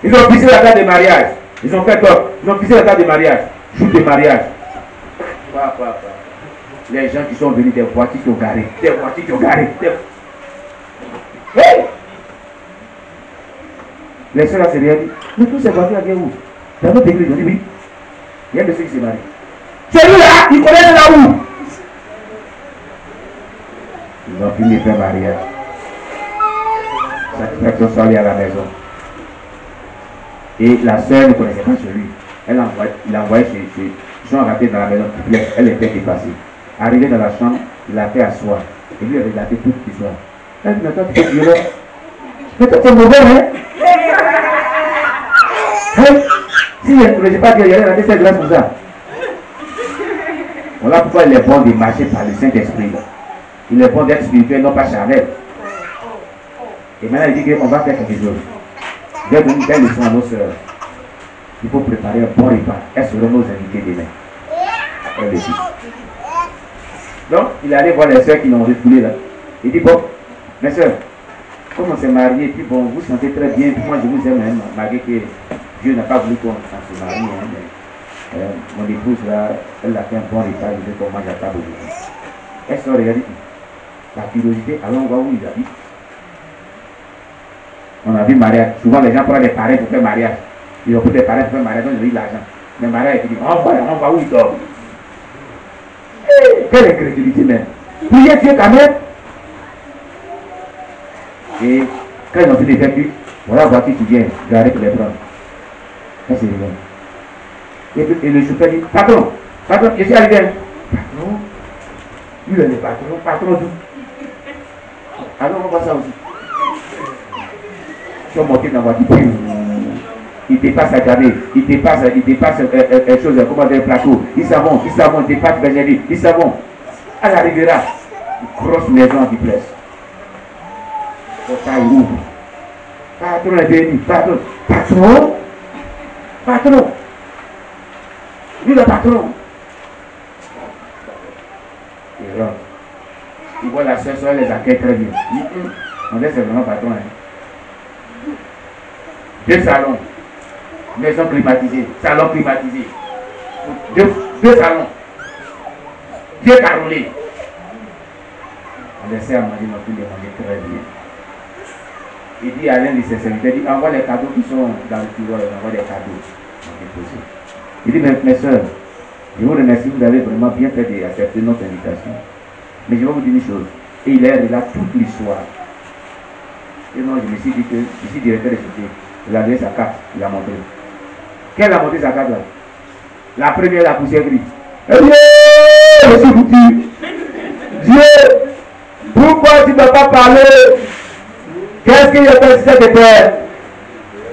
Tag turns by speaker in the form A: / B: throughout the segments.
A: Ils ont pissé la table de mariage. Ils ont fait top. Ils ont pissé la table de mariage. Jour de mariage. Les gens qui sont venus, des voitures qui ont garé. Des voitures qui ont garé. Hey! Les soeurs là, c'est rien dit. Mais tous ces voitures viennent où? Dans notre église, ils ont dit oui. Il y a un monsieur qui s'est marié. Celui-là, il connaît là où? Ils ont fini de faire mariage. Satisfaction sont allés à la maison. Et la soeur ne connaissait pas celui. Il a envoyé chez. Ils sont rentrés dans la maison. Elle était dépassée. Arrivé dans la chambre, il l'a fait asseoir. Et lui a regardé toute l'histoire. Elle dit, mais toi, tu es violent. Mais toi, tu es mauvais, hein? Si je ne sais pas qu'il y a la cette grâce pour ça. Voilà pourquoi il est bon de marcher par le Saint-Esprit. Il est bon d'être spirituel, non pas charnel. Et maintenant, il dit qu'on va faire quelque chose. Je vais donner une belle leçon à nos soeurs. Il faut préparer un bon repas. Elles seront nos invités demain. Elle le dit. Donc, il allait voir les soeurs qui l'ont refoulé là. Il dit, bon, mes soeurs, comme on s'est mariés, et puis bon, vous sentez très bien, puis moi je vous aime, hein, malgré que Dieu n'a pas voulu qu'on se marie. Hein, mais, mon épouse là, elle a fait un bon repas, je veux qu'on mange à table aujourd'hui. Elle se regarde, la curiosité, alors on va où ils habitent. On a vu mariage. Souvent les gens prennent des pareils pour faire mariage. Ils ont pris des pareils pour faire mariage, donc ils ont eu de l'argent. Mais mariage, ils disent, on va où ils dorment. Quelle incrédulité même. Priez Dieu quand même. Et quand ils ont fait des vertus, voilà la voiture qui vient, garder pour les prendre. Ça c'est rien. Et le chauffeur dit, patron, je suis arrivé. Patron, lui il est patron d'où? Alors on va ça aussi. Ils sont montés dans la voiture. Il dépasse à Gabé, il dépasse chose, comment dire, plateau. Ils savent, il dépasse Benjamin, ils savent. À la Riviera, une grosse maison qui place. Portail ouvre. Patron est venu, patron. Lui le patron. Il rentre. Il voit la soeur, elle les accueille très bien. On dit c'est vraiment patron. Hein. 2 salons. Maison climatisée, salon climatisé. 2 salons. Dieu carolé. On essaie à manger, on peut les manger très bien. Il dit à l'un de ses serviteurs, il dit, envoie les cadeaux qui sont dans le tiroir, il envoie des cadeaux. Il dit, mes soeurs, je vous remercie, vous avez vraiment bien fait d'accepter notre invitation. Mais je vais vous dire une chose. Et il est là toute l'histoire. Et moi, je me suis dit que je suis directeur de société. Il a donné sa carte, il a montré. Quelle a montré sa carte là? La première, la poussière grise. Eh bien, je suis foutu. Dieu, pourquoi tu ne peux pas parler? Qu'est-ce que j'ai fait, c'est de père?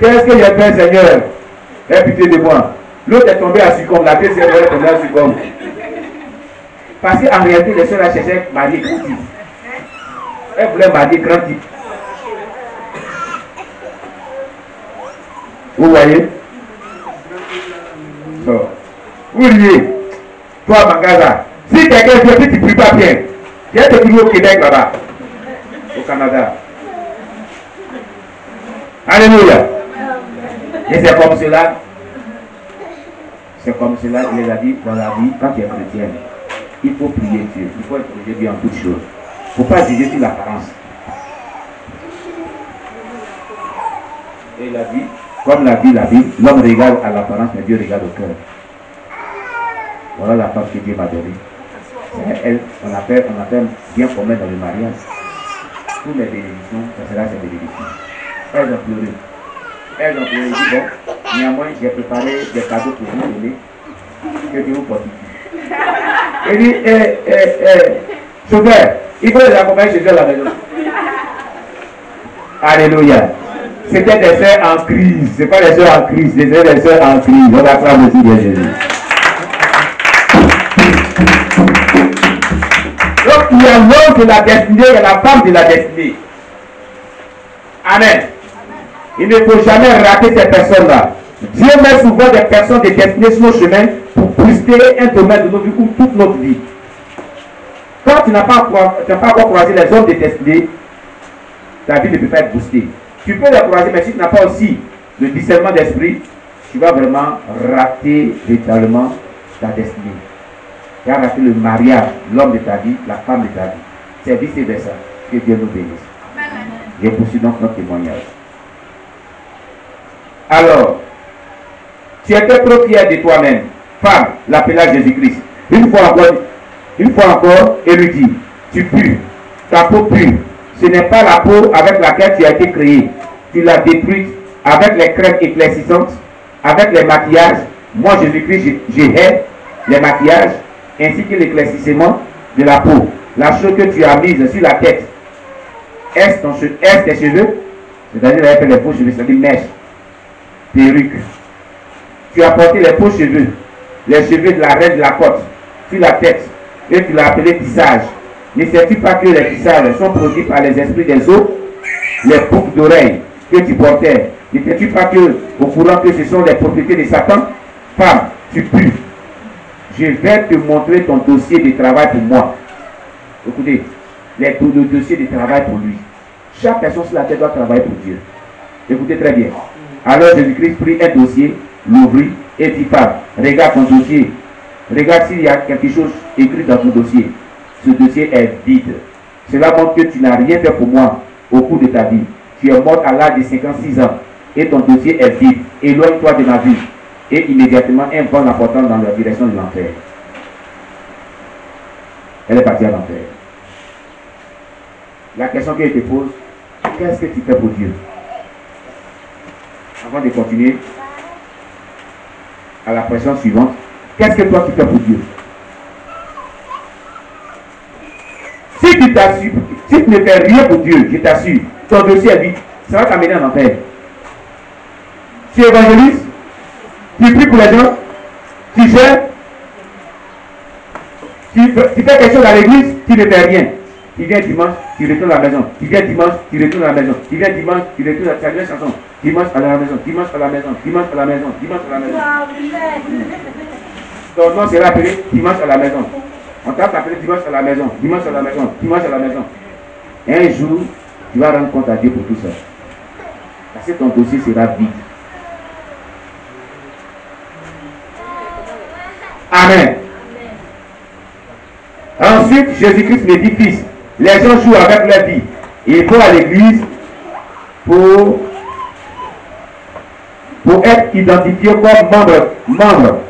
A: Qu'est-ce que j'ai fait, Seigneur? Aie pitié de moi. L'autre est tombé à succombe, la deuxième est tombée à succombe. Parce qu'en réalité, les soeurs la cherchaient marier grand type. Elle voulait marier grand type. Vous voyez? So, vous riez. Toi, Mangaza, si quelqu'un vient et tu ne pries pas bien, viens te prier au Québec là-bas, au Canada. Alléluia. Et c'est comme cela, il les a dit dans la vie, quand tu es chrétien, il faut prier Dieu, il faut prier Dieu en toutes choses. Il ne faut pas juger sur l'apparence. Et il a dit, comme l'a dit la Bible, l'homme regarde à l'apparence, mais Dieu regarde au cœur. Voilà la femme que Dieu m'a donnée. Elle, on appelle bien commun dans le mariage. Toutes les bénédictions, ça sera ces bénédictions. Elles ont pleuré. Elles ont pleuré. Dit, bon, néanmoins, j'ai préparé des cadeaux pour vous donner. Que Dieu vous fortifie. Il dit, chauffeur, il faut les accompagner chez eux à la maison. Alléluia. C'était des sœurs en crise. Ce n'est pas des sœurs en crise, c'était des sœurs en crise. On acclame aussi bien Jésus. Donc il y a l'homme de la destinée et la femme de la destinée. Amen. Il ne faut jamais rater ces personnes-là. Dieu met souvent des personnes de destinée sur nos chemins pour booster un domaine de notre vie ou toute notre vie. Quand tu n'as pas encore croisé les hommes de destinée, ta vie ne peut pas être boostée. Tu peux les croiser, mais si tu n'as pas aussi le discernement d'esprit, tu vas vraiment rater véritablement ta destinée. Tu vas rater le mariage, l'homme de ta vie, la femme de ta vie. C'est vice-versa. Que Dieu nous bénisse. Je poursuis donc notre témoignage. Alors, tu étais trop fier de toi-même. Femme, l'appela Jésus-Christ. Une fois encore, il lui dit, tu pues, ta peau pue. Ce n'est pas la peau avec laquelle tu as été créé. Tu l'as détruite avec les crèmes éclaircissantes, avec les maquillages. Moi, Jésus-Christ, je hais les maquillages ainsi que l'éclaircissement de la peau. La chose que tu as mise sur la tête, est-ce tes cheveux? C'est-à-dire avec les faux cheveux, c'est-à-dire mèches, perruques. Tu as porté les faux cheveux, les cheveux de la reine de la côte, sur la tête, et tu l'as appelé tissage. Ne sais-tu pas que les tissages sont produits par les esprits des eaux, les boucles d'oreilles que tu portais? Ne sais-tu pas que, au courant que ce sont les propriétés de Satan? Femme, tu pues. Je vais te montrer ton dossier de travail pour moi. Écoutez, le dossier de travail pour lui. Chaque personne sur la terre doit travailler pour Dieu. Écoutez très bien. Alors Jésus-Christ prit un dossier, l'ouvrit et dit, femme, regarde ton dossier. Regarde s'il y a quelque chose écrit dans ton dossier. Ce dossier est vide. Cela montre que tu n'as rien fait pour moi au cours de ta vie. Tu es morte à l'âge de 56 ans et ton dossier est vide. Éloigne-toi de ma vie. Et immédiatement, un vent l'emportant dans la direction de l'enfer. Elle est partie à l'enfer. La question que je te pose, qu'est-ce que tu fais pour Dieu? Avant de continuer à la question suivante, qu'est-ce que toi tu fais pour Dieu? Si tu ne fais rien pour Dieu, je t'assure, ton dossier est vide, ça va t'amener en enfer. Tu évangélises, tu pries pour les gens, tu gères, tu fais quelque chose à l'église, tu ne fais rien. Tu viens dimanche, tu retournes à la maison. Tu viens dimanche, tu retournes à la maison. Tu viens dimanche, tu retournes à la chanson. Dimanche à la maison, dimanche à la maison, dimanche à la maison, dimanche à la maison. Ton nom sera appelé dimanche à la maison. On t'a appelé dimanche à la maison, dimanche à la maison, dimanche à la maison. Et un jour, tu vas rendre compte à Dieu pour tout ça. Parce que ton dossier sera vide. Amen. Ensuite, Jésus-Christ me dit, fils, les gens jouent avec leur vie. Il faut à l'église pour être identifié comme membre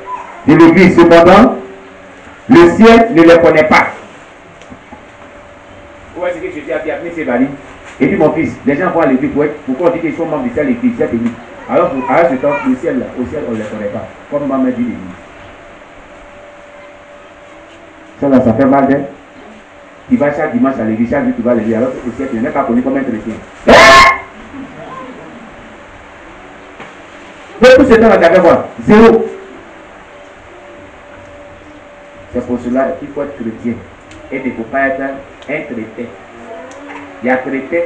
A: de l'église. Cependant, le ciel ne les connaît pas. Vous voyez ce que Jésus a dit après ses valides. Et puis mon fils, les gens vont à l'église pourquoi on dit qu'ils sont membres de cette église, cette église. Alors à ce temps, le ciel là, au ciel on ne les connaît pas. Comme maman dit l'église. Ça là, ça fait mal d'être. Tu vas chaque dimanche à l'église, chaque jour tu vas à l'église, alors que au ciel tu n'es pas connu comme un chrétien. De tout ce temps là, tu as fait quoi? Zéro. C'est pour cela qu'il faut être chrétien. Et il ne faut pas être un chrétien. Il y a chrétien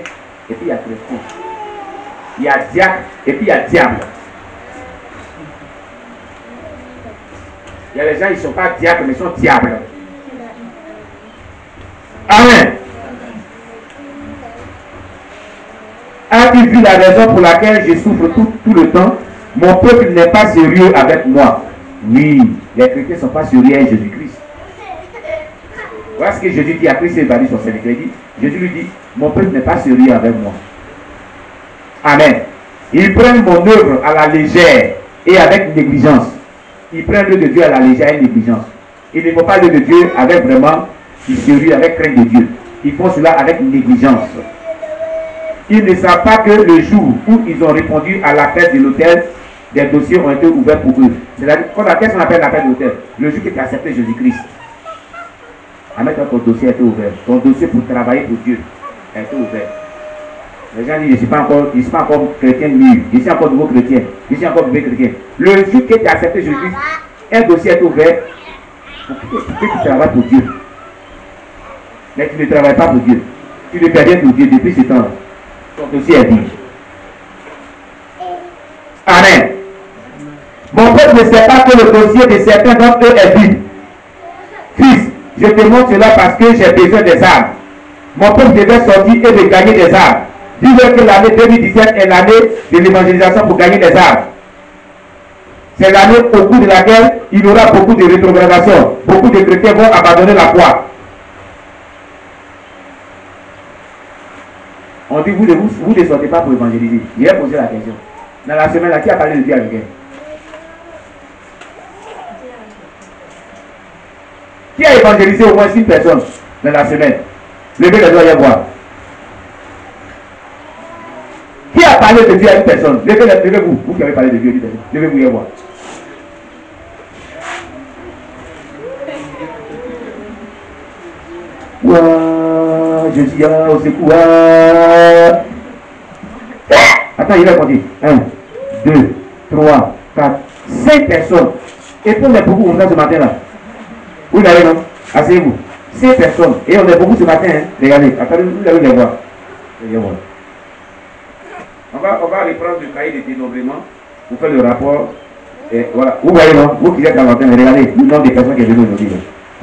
A: et puis il y a chrétien. Il y a diacre et puis il y a diable. Il y a les gens, ils ne sont pas diacres, mais ils sont diables. Amen. As-tu vu la raison pour laquelle je souffre tout le temps? Mon peuple n'est pas sérieux avec moi. Oui, les chrétiens ne sont pas sérieux avec Jésus-Christ. Voilà ce que Jésus dit à Christ et Évanouie sur ses crédits. Jésus lui dit, mon peuple n'est pas sérieux avec moi. Amen. Ils prennent mon œuvre à la légère et avec négligence. Ils prennent l'œuvre de Dieu à la légère et négligence. Il ne faut pas l'œuvre de Dieu avec vraiment du sérieux, avec crainte de Dieu. Ils font cela avec négligence. Ils ne savent pas que le jour où ils ont répondu à l'appel de l'autel, des dossiers ont été ouverts pour eux. C'est-à-dire, qu'est-ce qu'on appelle l'appel de l'autel? Le jour que tu as accepté Jésus-Christ. Amen, ton dossier a été ouvert. Ton dossier pour travailler pour Dieu a été ouvert. Les gens disent, je ne suis pas encore chrétien mûr, je suis encore nouveau chrétien, je suis encore nouveau chrétien. Le jour que tu as accepté Jésus-Christ, un dossier est ouvert pour que tu travailles pour Dieu. Mais tu ne travailles pas pour Dieu. Tu ne fais rien pour Dieu depuis ce temps-là. Ton dossier est vide. Amen. Mon peuple ne sait pas que le dossier de certains d'entre eux est vide. Fils, je te montre cela parce que j'ai besoin des armes. Mon peuple devait sortir et de gagner des armes. Dis-leur que l'année 2017 est l'année de l'évangélisation pour gagner des âmes. C'est l'année au cours de laquelle il y aura beaucoup de rétrogradation. Beaucoup de chrétiens vont abandonner la foi. On dit, vous ne sortez pas pour évangéliser. Il a posé la question. Dans la semaine, là, qui a parlé de Dieu avec elle? Qui a évangélisé au moins 6 personnes dans la semaine? Levez les doigts et voir. Qui a parlé de Dieu à une personne? Levez-vous, vous qui avez parlé de Dieu à une personne. Levez-vous et voir. Ouah, je dis, ah, au secours. Attends, il va compter. 1, 2, 3, 4, 5 personnes. Et pour les beaucoup, on a ce matin-là. Vous l'avez, non? Asseyez-vous. 5 personnes. Et on est beaucoup ce matin. Hein? Regardez. Attendez, vous allez les voir. On va reprendre le cahier de dénombrement pour faire le rapport. Et voilà. Vous voyez, non? Vous qui êtes dans l'antenne, regardez le nombre de personnes qui est venu aujourd'hui.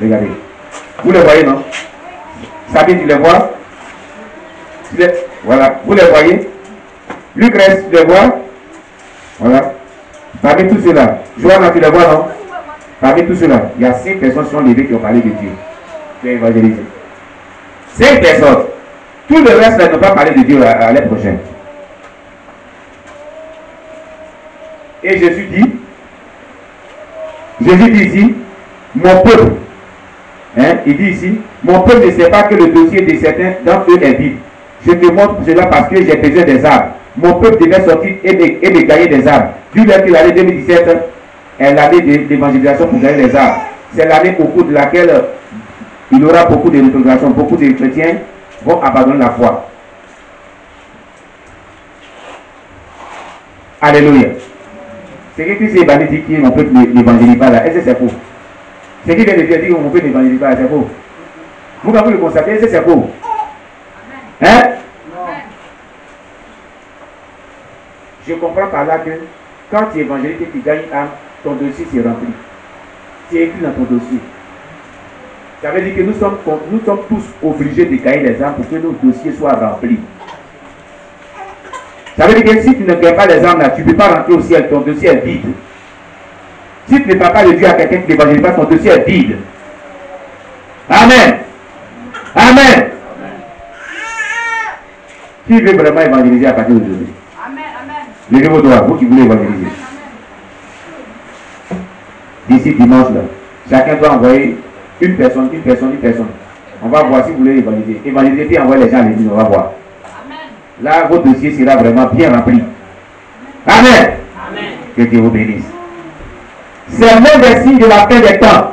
A: Regardez. Vous les voyez, non? Sabine, tu les vois? Voilà. Vous les voyez? Lucrèce, tu les vois? Voilà. Parmi tous ceux-là. Joanna, tu les vois, non? Parmi tous ceux-là, il y a 5 personnes qui sont levées qui ont parlé de Dieu. Qui ont évangélisé. 5 personnes. Tout le reste ne peut pas parler de Dieu à l'année prochaine. Et Jésus dit ici, mon peuple, hein, il dit ici, mon peuple ne sait pas que le dossier de certains d'entre eux est vide. Je te montre cela parce que j'ai besoin des âmes. Mon peuple devait sortir et de gagner des âmes. Dis-leur que l'année 2017 est l'année d'évangélisation pour gagner les âmes. C'est l'année au cours de laquelle il y aura beaucoup de rétrogradation, beaucoup de chrétiens vont abandonner la foi. Alléluia. C'est que Christ est banni dit que mon peuple n'évangélise pas là. Est-ce que c'est faux? C'est qui vient de dire que mon peuple n'évangélise pas là, c'est faux. Vous pouvez le constater, est-ce que c'est faux? Hein? Je comprends par là que quand tu évangélises et que tu gagnes âme, ton dossier s'est rempli. C'est écrit dans ton dossier. Ça veut dire que nous sommes tous obligés de gagner les âmes pour que nos dossiers soient remplis. Ça veut dire que si tu ne gagnes pas les âmes là, tu ne peux pas rentrer au ciel, ton dossier est vide. Si tu ne parles pas de Dieu à quelqu'un qui n'évangélise pas, ton dossier est vide. Amen. Amen. Qui veut vraiment évangéliser à partir d'aujourd'hui? Levez vos doigts, vous qui voulez évangéliser. D'ici dimanche là, chacun doit envoyer une personne. On va voir si vous voulez évangéliser. Évangéliser puis envoyer les gens à l'église, on va voir. Là, votre dossier sera vraiment bien rempli. Amen. Que Dieu vous bénisse. C'est l'un des signes de la fin des temps.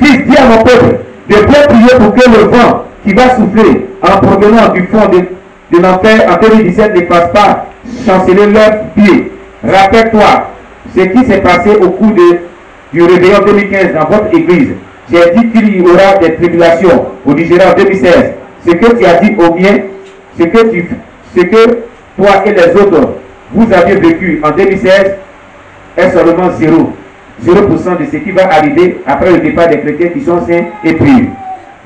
A: Fils, dis à mon peuple de bien prier pour que le vent qui va souffler en provenant du fond de l'enfer en 2017 ne fasse pas chanceler leurs pieds. Rappelle-toi ce qui s'est passé au cours du réveillon 2015 dans votre église. J'ai dit qu'il y aura des tribulations au Nigeria en 2016. Ce que tu as dit au bien, ce que toi et les autres vous aviez vécu en 2016 est seulement 0% de ce qui va arriver après le départ des chrétiens qui sont saints et purs.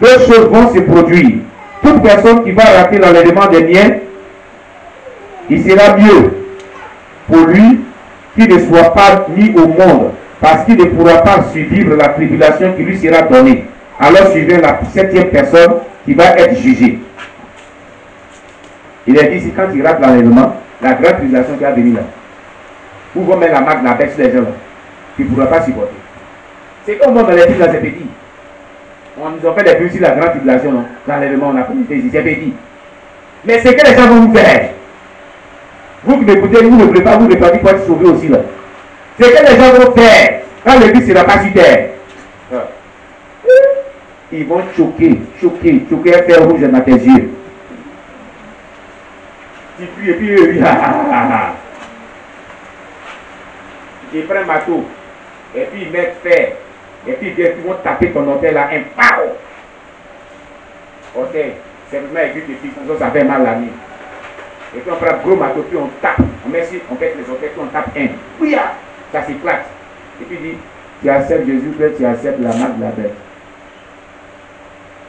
A: Deux choses vont se produire. Toute personne qui va rater l'enlèvement des miens, il sera mieux pour lui qu'il ne soit pas mis au monde, parce qu'il ne pourra pas survivre la tribulation qui lui sera donnée. Alors suivez la 7e personne qui va être jugée. Il est dit ici, quand il rate l'enlèvement, la grande tribulation qui va venir là, où vont mettre la marque de la bête sur les gens là, qui ne pourra pas supporter. C'est comme dans les films là, c'est petit. On nous a fait des films sur la grande tribulation, non? L'enlèvement, on a fait ici, c'est petit. Mais c'est que les gens vont vous faire. Vous qui m'écoutez, vous ne voulez pas, vous ne pouvez pas être sauvés aussi là. C'est que les gens vont faire quand le but ne sera pas sur terre. Ils vont choquer, un fer rouge dans tes yeux. Et puis eux, ils prennent marteau, et puis ils mettent fer, et puis ils vont taper ton hôtel là, un pao. Hôtel, c'est vraiment aigu que ça fait mal la nuit. Et puis on prend un gros marteau, puis on tape, on met les hôtels, puis on tape un. Oui, ça s'éclate. Et puis il dit, tu acceptes Jésus-Christ, tu acceptes la marque de la bête.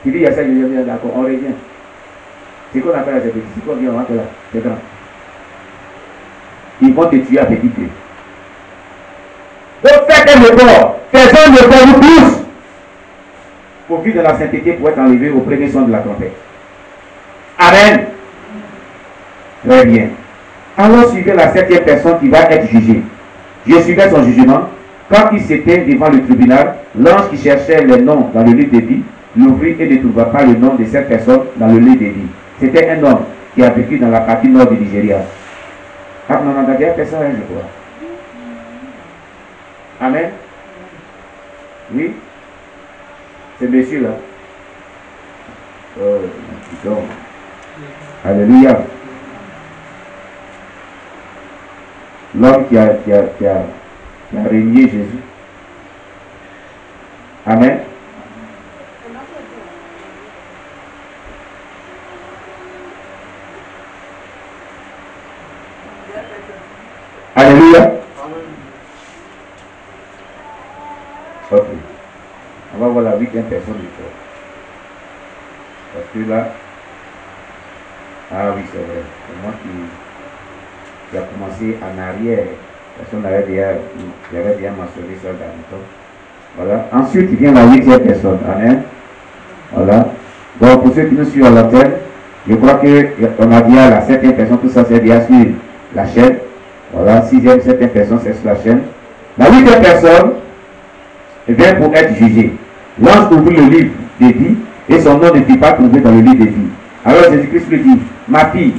A: Tu dis, il y a ça, Jésus, d'accord, on revient. C'est qu'on appelle ces petits. C'est qu'on vient en là. C'est grand. Ils vont te tuer à petit peu. Donc faites un effort. Faisons un effort, nous tous. Pour vivre dans la sainteté, pour être enlevé au premier son de la trompette. Amen. Très bien. Alors suivez la 7e personne qui va être jugée. Je suivais son jugement. Quand il s'était devant le tribunal, l'ange qui cherchait les noms dans le livre de vie l'ouvrit et ne trouva pas le nom de cette personne dans le livre de vie. C'était un homme qui a vécu dans la partie nord du Nigeria. Ah non, non, il y a personne, je crois. Amen. Oui. C'est monsieur là. Oh, alléluia. L'homme qui a régné Jésus. Amen. Alléluia. Ok. On va voir la 8e personne du corps. Parce que là, ah oui, c'est vrai. C'est moi qui a commencé en arrière. Personne avait déjà mentionné ça dans le temps. Voilà. Ensuite, il vient la 8e personne. Amen. Voilà. Donc, pour ceux qui nous suivent à l'antenne, je crois qu'on a bien la 7e personne, tout ça c'est bien sur la chaîne. Voilà. 6e, 7e personne, c'est sur la chaîne. La 8e personne vient pour être jugée. L'ange ouvrit le livre de vie et son nom ne fut pas trouvé dans le livre de vie. Alors Jésus-Christ lui dit, ma fille,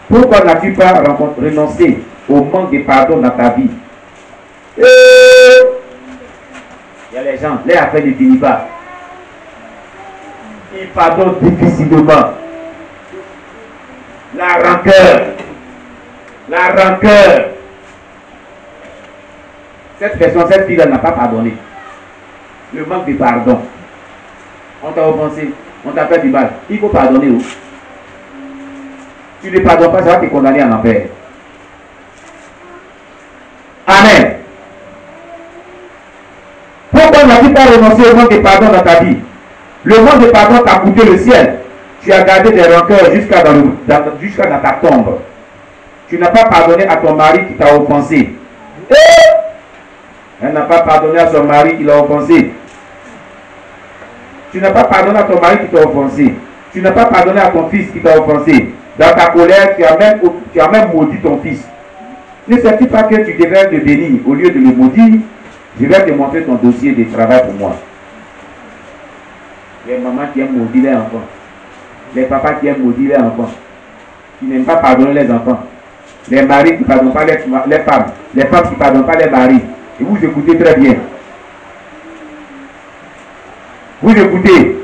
A: pourquoi n'as-tu pas renoncé au manque de pardon dans ta vie? Il y a les gens, les affaires ne finissent pas. Ils pardonnent difficilement. La rancœur. La rancœur. Cette personne, cette fille-là n'a pas pardonné. Le manque de pardon. On t'a offensé, on t'a fait du mal. Il faut pardonner. Oh. Tu ne pardonnes pas, ça va te condamner en enfer. Amen. Pourquoi n'as-tu pas renoncé au manque de pardon dans ta vie? Le manque de pardon t'a coûté le ciel. Tu as gardé des rancœurs jusqu'à dans ta tombe. Tu n'as pas pardonné à ton mari qui t'a offensé. Elle n'a pas pardonné à son mari qui l'a offensé. Tu n'as pas pardonné à ton mari qui t'a offensé. Tu n'as pas pardonné à ton fils qui t'a offensé. Dans ta colère, tu as même maudit ton fils. Ne sais-tu pas que tu devrais te bénir au lieu de le maudire? Je vais te montrer ton dossier de travail pour moi. Les mamans qui aiment maudire les enfants. Les papas qui aiment maudire les enfants. Qui n'aiment pas pardonner les enfants. Les maris qui ne pardonnent pas les femmes. Les femmes qui ne pardonnent pas les maris. Et vous écoutez très bien. Vous écoutez.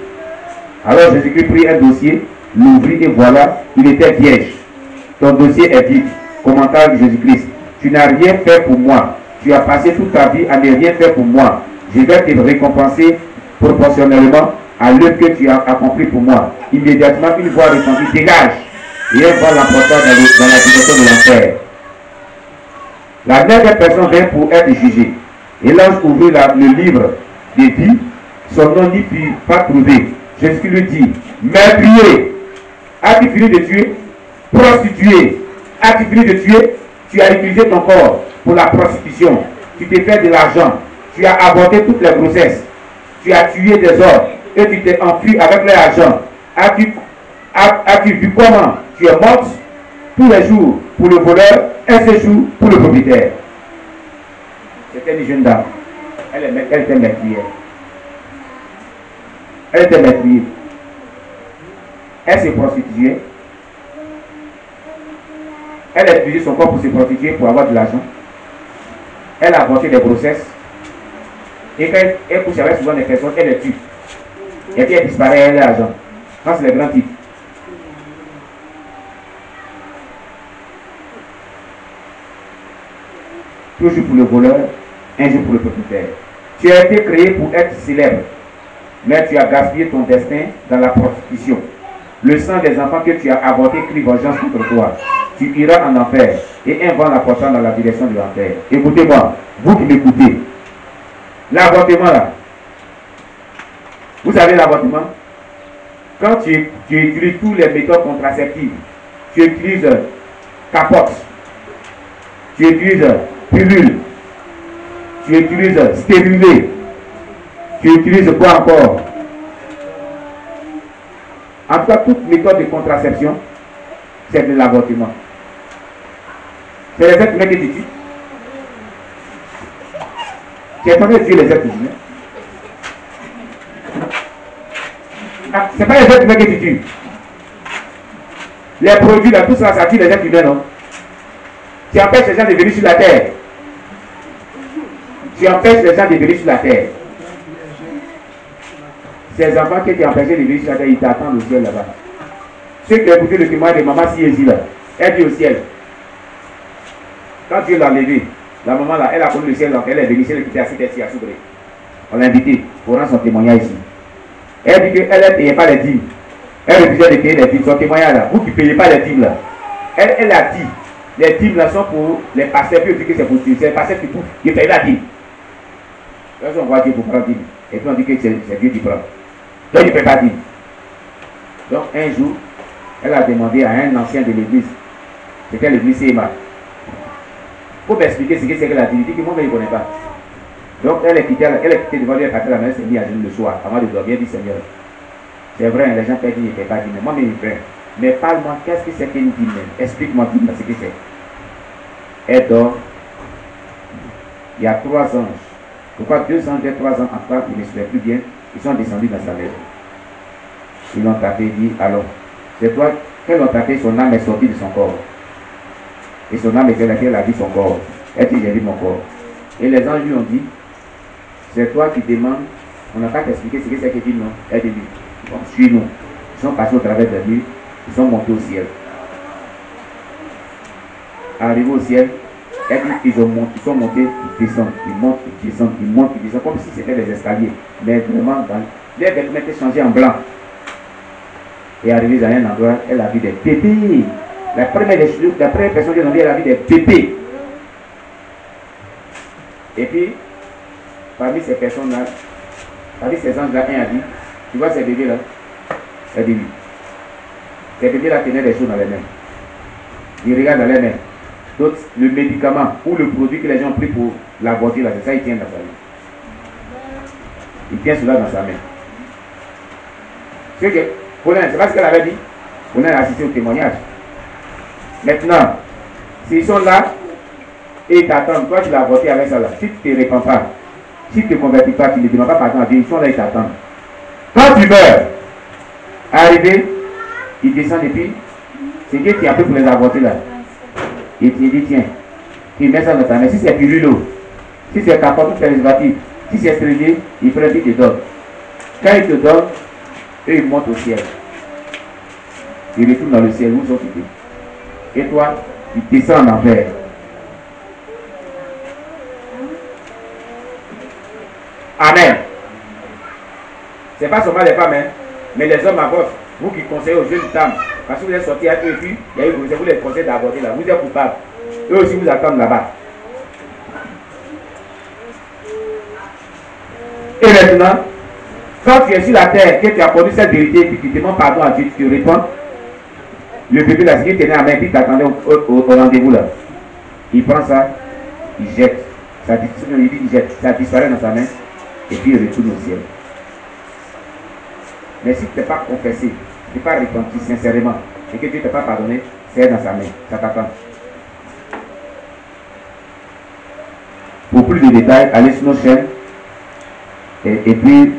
A: Alors Jésus-Christ prit un dossier, l'ouvrit et voilà, il était vierge. Ton dossier est vide. Commentaire de Jésus-Christ. Tu n'as rien fait pour moi. Tu as passé toute ta vie à ne rien faire pour moi. Je vais te récompenser proportionnellement à l'œuvre que tu as accompli pour moi. Immédiatement, une voix répondit, dégage. Et elle va l'emporter dans la dimension de l'enfer. La 9e personne vient pour être jugée. Et l'ange ouvrit le livre de vie. Son nom n'y fut pas trouvé. Jésus lui dit, meurtrier, as-tu fini de tuer? Prostituée, as-tu fini de tuer? Tu as utilisé ton corps pour la prostitution. Tu t'es fait de l'argent. Tu as avorté toutes les grossesses. Tu as tué des hommes et tu t'es enfui avec l'argent. As-tu vu comment tu es morte tous les jours pour le voleur, un séjour pour le propriétaire? C'était une jeune dame. Elle était meurtrière. Elle était meurtrière. Elle s'est prostituée. Elle a utilisé son corps pour se prostituer, pour avoir de l'argent. Elle a avorté des grossesses. Et quand elle couche avec souvent des personnes, elle les tue. Et puis elle disparaît, elle a l'argent. Ça, c'est les grands types. Toujours pour le voleur, un jour pour le propriétaire. Tu as été créé pour être célèbre, mais tu as gaspillé ton destin dans la prostitution. Le sang des enfants que tu as avorté crie vengeance contre toi. Tu iras en enfer et un vent l'apportant dans la direction de l'enfer. Écoutez-moi, vous qui m'écoutez. L'avortement là. Vous savez l'avortement? quand tu utilises tous les méthodes contraceptives, tu utilises capote, tu utilises pilule, tu utilises stérilet, tu utilises quoi encore? En tout cas, toute méthode de contraception, c'est de l'avortement. C'est les êtres humains que tu tues. Tu es en train de tuer les êtres humains. Ah, c'est pas les êtres humains que tu tues. Les produits là, tout ça, ça tue les êtres humains, non? Tu empêches les gens de venir sur la terre. Tu empêches les gens de venir sur la terre. Ces enfants qui étaient empêchés de venir sur la terre, ils t'attendent au ciel là-bas. Ceux qui ont écouté le témoignage de maman Siézi là, elle dit au ciel. Quand Dieu l'a levé, la maman là, elle a connu le ciel, donc elle est venue, elle était assise ici à Soubré. On l'a invité pour rendre son témoignage ici. Elle dit qu'elle ne payait pas les dîmes. Elle refusait de payer les dîmes. Son témoignage là, vous qui ne payez pas les dîmes là. Elle a dit, les dîmes là sont pour les pasteurs, puis on dit que c'est pour Dieu. C'est les pasteurs qui payent la dîme. Là, on voit Dieu pour prendre dîme. Et puis on dit que c'est Dieu qui prend. Donc il ne paye pas dîme. Donc un jour, elle a demandé à un ancien de l'église, c'était l'église Séma, pour m'expliquer ce que c'est que la divinité, que moi je ne connais pas. Donc elle est quittée devant lui, elle est partie à la maison, elle s'est mise à genoux le soir, avant de dormir, elle dit Seigneur, c'est vrai, les gens peuvent dire, il ne paye pas dîme, mais moi je ne paye. Mais parle-moi, qu'est-ce que c'est qu'une dîme? Explique-moi dîme, ce que c'est. Elle dort, il y a 3 anges. Pourquoi 2 anges et 3 ans après, ils ne se souviennent plus bien, ils sont descendus dans sa maison. Ils l'ont tapé, dit, alors, c'est toi, quand ils l'ont tapé, son âme est sortie de son corps. Et son âme était laquelle a vu son corps. Elle dit, j'ai vu mon corps. Et les anges lui ont dit, c'est toi qui demandes, on n'a pas t'expliqué ce que c'est que dit non. Elle dit, bon, suis-nous. Ils sont passés au travers de la nuit, ils sont montés au ciel. Arrivés au ciel, elle dit, ils sont montés, ils descendent, ils montent, ils descendent, ils montent, ils descendent, comme si c'était des escaliers. Mais vraiment, les vêtements étaient changés en blanc. Et arrivée dans un endroit, elle a vu des bébés. La première personne qui a dit, elle a vu des bébés. Et puis, parmi ces personnes-là, parmi ces anges-là, un a dit, tu vois ces bébés-là? Elle dit oui. Ces bébés-là tenaient des choses dans les mains. Ils regardent dans les mains. D'autres, le médicament ou le produit que les gens ont pris pour l'avorter, là, c'est ça, il tient dans sa main. Il tient cela dans sa main. C'est pas ce qu'elle avait dit. On a assisté au témoignage. Maintenant, s'ils sont là et ils t'attendent, toi tu l'as voté avec ça là. Si tu ne te répands pas, si tu ne te convertis pas, tu ne demandes pas pardon à Dieu, ils sont là, ils t'attendent. Quand tu meurs, arrivé, ils descendent et puis, c'est Dieu qui a pris pour les avorter là. Et tu dis, tiens, tu mets ça dans ta main. Si c'est pilule, si c'est capote, c'est réservatif, si c'est stérilé, ils prennent et ils te donnent. Quand ils te donnent, eux, ils montent au ciel. Ils retournent dans le ciel où ils sont quittés. Et toi, ils descendent en enfer. Amen. Ce n'est pas seulement les femmes, hein, mais les hommes à votre, vous qui conseillez aux jeunes femmes, parce que vous êtes sortis avec eux et puis, il y a eu, vous les conseillez d'aborder là, vous êtes coupables. Eux aussi vous attendent là-bas. Et maintenant, quand tu es sur la terre, que tu as produit cette vérité, et puis tu demandes pardon à Dieu, tu te réponds, le bébé là, il tenait à main, et puis t'attendais au rendez-vous là. Il prend ça, il jette, ça disparaît dans sa main, et puis il retourne au ciel. Mais si tu n'es pas confessé, tu n'es pas repenti sincèrement, et que Dieu ne t'a pas pardonné, c'est dans sa main, ça t'attend. Pour plus de détails, allez sur nos chaînes, et puis,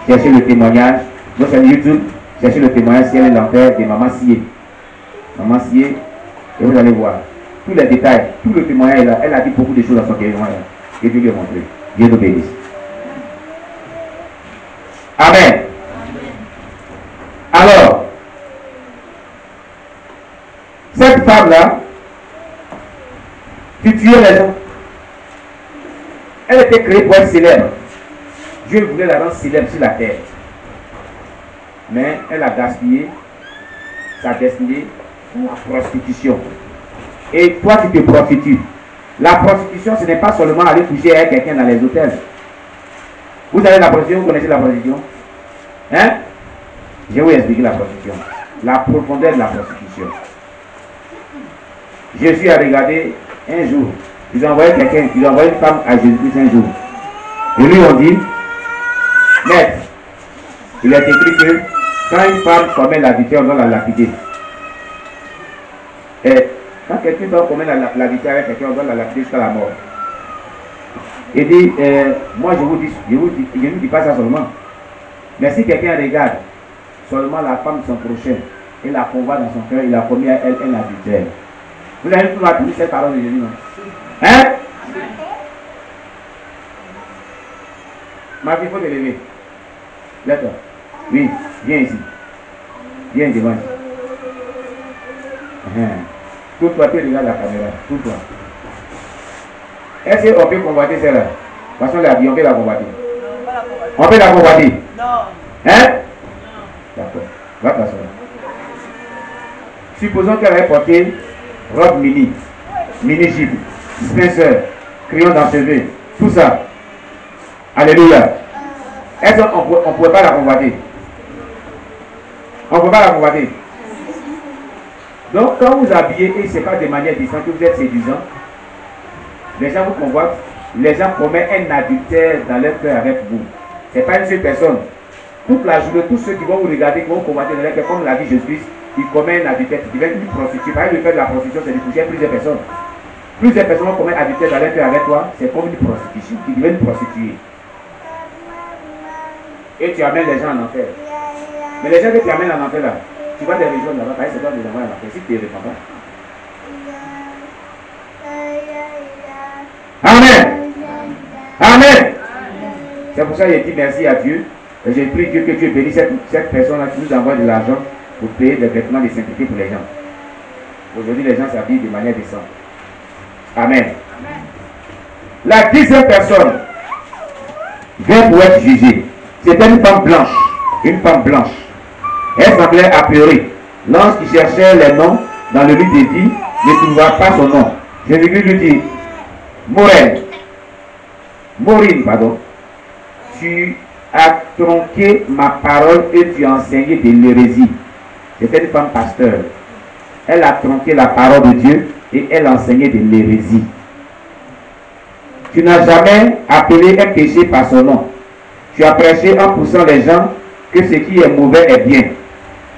A: cherchez le témoignage, nos chaînes YouTube, cherchez le témoignage Ciel et l'enfer de Maman Sié. Maman Sié, et vous allez voir tous les détails, tout le témoignage est là. Elle a dit beaucoup de choses dans son témoignage. Et Dieu lui a montré. Dieu nous bénisse. Amen. Alors, cette femme-là, qui tuait les gens, elle était créée pour être célèbre. Dieu voulait la rendre célèbre sur la terre. Mais elle a gaspillé sa destinée pour la prostitution. Et toi, tu te prostitues. La prostitution, ce n'est pas seulement aller coucher avec quelqu'un dans les hôtels. Vous avez la prostitution, vous connaissez la prostitution? Hein? Je vais vous expliquer la prostitution. La profondeur de la prostitution. Je suis à regarder un jour. Ils ont envoyé quelqu'un, ils ont envoyé une femme à Jésus-Christ un jour. Et lui on dit, maître, il est écrit que quand une femme commet l'adultère, on doit la lapider. Et quand quelqu'un doit commettre l'adultère avec quelqu'un, on doit la lapider jusqu'à la mort. Il dit, moi je ne dis pas ça seulement. Mais si quelqu'un regarde seulement la femme de son prochain et la convoit dans son cœur, il a commis à elle un adultère. Vous avez tout appris cette parole de Jésus, non? Hein? Ma fille, il faut te lever. Lève-toi. Oui, viens ici. Viens devant ici. Tout toi, tu regardes la caméra. Tout toi. Est-ce qu'on peut convoiter celle-là? De toute façon, la vie, on peut la convoiter. On peut la convoiter?
B: Non.
A: Hein? D'accord. Va t'asseoir. Supposons qu'elle ait porté robe mini, mini-jupe, Spencer, crayon dans cheveux, tout ça. Alléluia. Est-ce qu'on ne pourrait pas la convoiter? On ne peut pas la convoiter. Donc, quand vous habillez et ce n'est pas de manière distante que vous êtes séduisant, les gens vous convoitent, les gens commettent un adultère dans leur cœur avec vous. Ce n'est pas une seule personne. Toute la journée, tous ceux qui vont vous regarder, qui vont convoiter dans leur cœur, comme l'a dit Jésus-Christ, ils commettent un adultère, qui devient une prostituée. Par exemple, le fait de la prostitution, c'est de toucher plusieurs personnes. Plusieurs personnes vont commettre un adultère dans leur cœur avec toi, c'est comme une prostitution, qui devient une prostituée. Et tu amènes les gens en enfer. Mais les gens que tu amènes en enfer là, tu vas les rejoindre là-bas, c'est toi de les envoyer en enfer, si tu ne les réponds pas. Amen. Amen. C'est pour ça que j'ai dit merci à Dieu. Et j'ai prié Dieu que Dieu bénisse cette personne-là qui nous envoie de l'argent pour payer des vêtements de sainteté pour les gens. Aujourd'hui, les gens s'habillent de manière décente. Amen. La 10e personne vient pour être jugée. C'était une femme blanche. Une femme blanche. Elle semblait apeurée. L'ange qui cherchait les noms dans le livre de vie ne trouva pas son nom. Jésus-Christ lui dit, Maureen, pardon, tu as tronqué ma parole et tu as enseigné de l'hérésie. C'était une femme pasteur. Elle a tronqué la parole de Dieu et elle a enseigné de l'hérésie. Tu n'as jamais appelé un péché par son nom. Tu as prêché en poussant les gens que ce qui est mauvais est bien.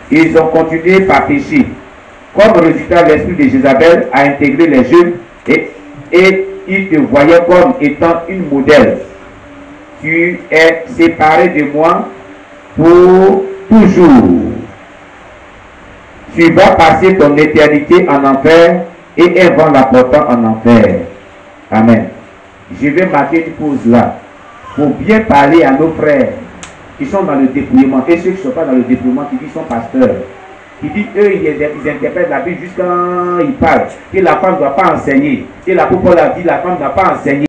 A: Ils ont continué par pécher. Comme résultat, l'esprit de Jézabel a intégré les jeunes et ils te voyaient comme étant une modèle. Tu es séparé de moi pour toujours. Tu vas passer ton éternité en enfer et elles vont la porter en enfer. Amen. Je vais marquer une pause là pour bien parler à nos frères qui sont dans le dépouillement et ceux qui ne sont pas dans le dépouillement qui disent sont pasteurs. Qui disent eux ils interprètent la Bible jusqu'à quand ils parlent. Que la femme ne doit pas enseigner. Que la Paul a dit la femme ne doit pas enseigner.